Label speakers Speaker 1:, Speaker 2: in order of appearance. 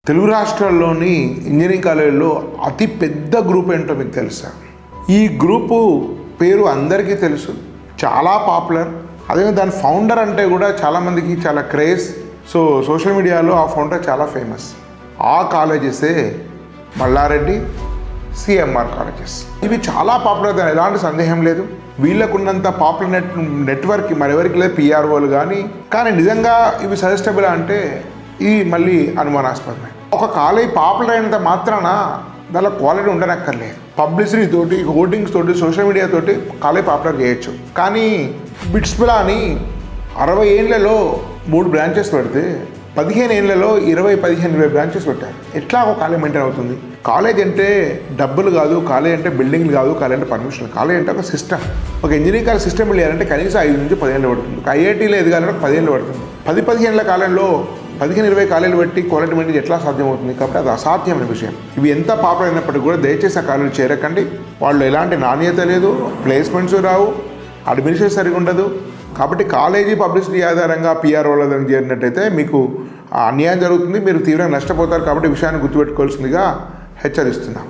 Speaker 1: తెలుగు రాష్ట్రాల్లోని ఇంజనీరింగ్ కాలేజీలో అతి పెద్ద గ్రూప్ ఏంటో మీకు తెలుసా? ఈ గ్రూపు పేరు అందరికీ తెలుసు, చాలా పాపులర్. అదే దాని ఫౌండర్ అంటే కూడా చాలామందికి చాలా క్రేజ్. సోషల్ మీడియాలో ఆ ఫౌండర్ చాలా ఫేమస్. ఆ కాలేజెసే మల్లారెడ్డి సిఎంఆర్ కాలేజెస్. ఇవి చాలా పాపులర్, దాని ఎలాంటి సందేహం లేదు. వీళ్ళకున్నంత పాపులర్ నెట్వర్క్ మరెవరికి లేదు, పిఆర్ఓలు కానీ నిజంగా ఇవి సజెస్టబుల్ అంటే ఇది మళ్ళీ అనుమానాస్పదమే. ఒక కాలేజ్ పాపులర్ అయినంత మాత్రాన దానిలో క్వాలిటీ ఉండనక్కర్లేదు. పబ్లిసిటీ తోటి, హోర్డింగ్స్ తోటి, సోషల్ మీడియా తోటి కాలేజ్ పాపులర్ చేయొచ్చు. కానీ బిట్స్పిలా అని 60 ఏళ్లలో 3 బ్రాంచెస్ పెడితే 15 ఏళ్లలో 20 బ్రాంచెస్ పెట్టారు. ఎట్లా ఒక కాలేజ్ మెయింటైన్ అవుతుంది? కాలేజ్ అంటే డబ్బులు కాదు, కాలేజ్ అంటే బిల్డింగ్లు కాదు, కాలేజ్ అంటే పర్మిషన్. కాలేజ్ అంటే ఒక సిస్టమ్. ఒక ఇంజనీరింగ్ కాలేజ్ సిస్టమ్ వెళ్ళాలంటే కనీసం 5 నుంచి 10 ఏళ్ళు పడుతుంది. ఒక ఐఐటీలో ఎదగాలంటే 10 ఏళ్ళు పడుతుంది. 10-15 ఏళ్ల కాలంలో 15-20 కాలేజీలు పెట్టి క్వాలిటీ మెయింటైన్ ఎట్లా సాధ్యమవుతుంది? కాబట్టి అది అసాధ్యమైన విషయం. ఇవి ఎంత పాపులర్ అయినప్పటికీ కూడా దయచేసి ఆ కాలేజీలు చేరకండి. వాళ్ళు ఎలాంటి నాణ్యత లేదు, ప్లేస్మెంట్స్ రావు, అడ్మినిస్ట్రేషన్ సరిగా ఉండదు. కాబట్టి కాలేజీ పబ్లిసిటీ ఆధారంగా పిఆర్ఓల దగ్గర చేరినట్టయితే మీకు అన్యాయం జరుగుతుంది, మీరు తీవ్రంగా నష్టపోతారు. కాబట్టి విషయాన్ని గుర్తుపెట్టుకోవాల్సిందిగా హెచ్చరిస్తున్నాం.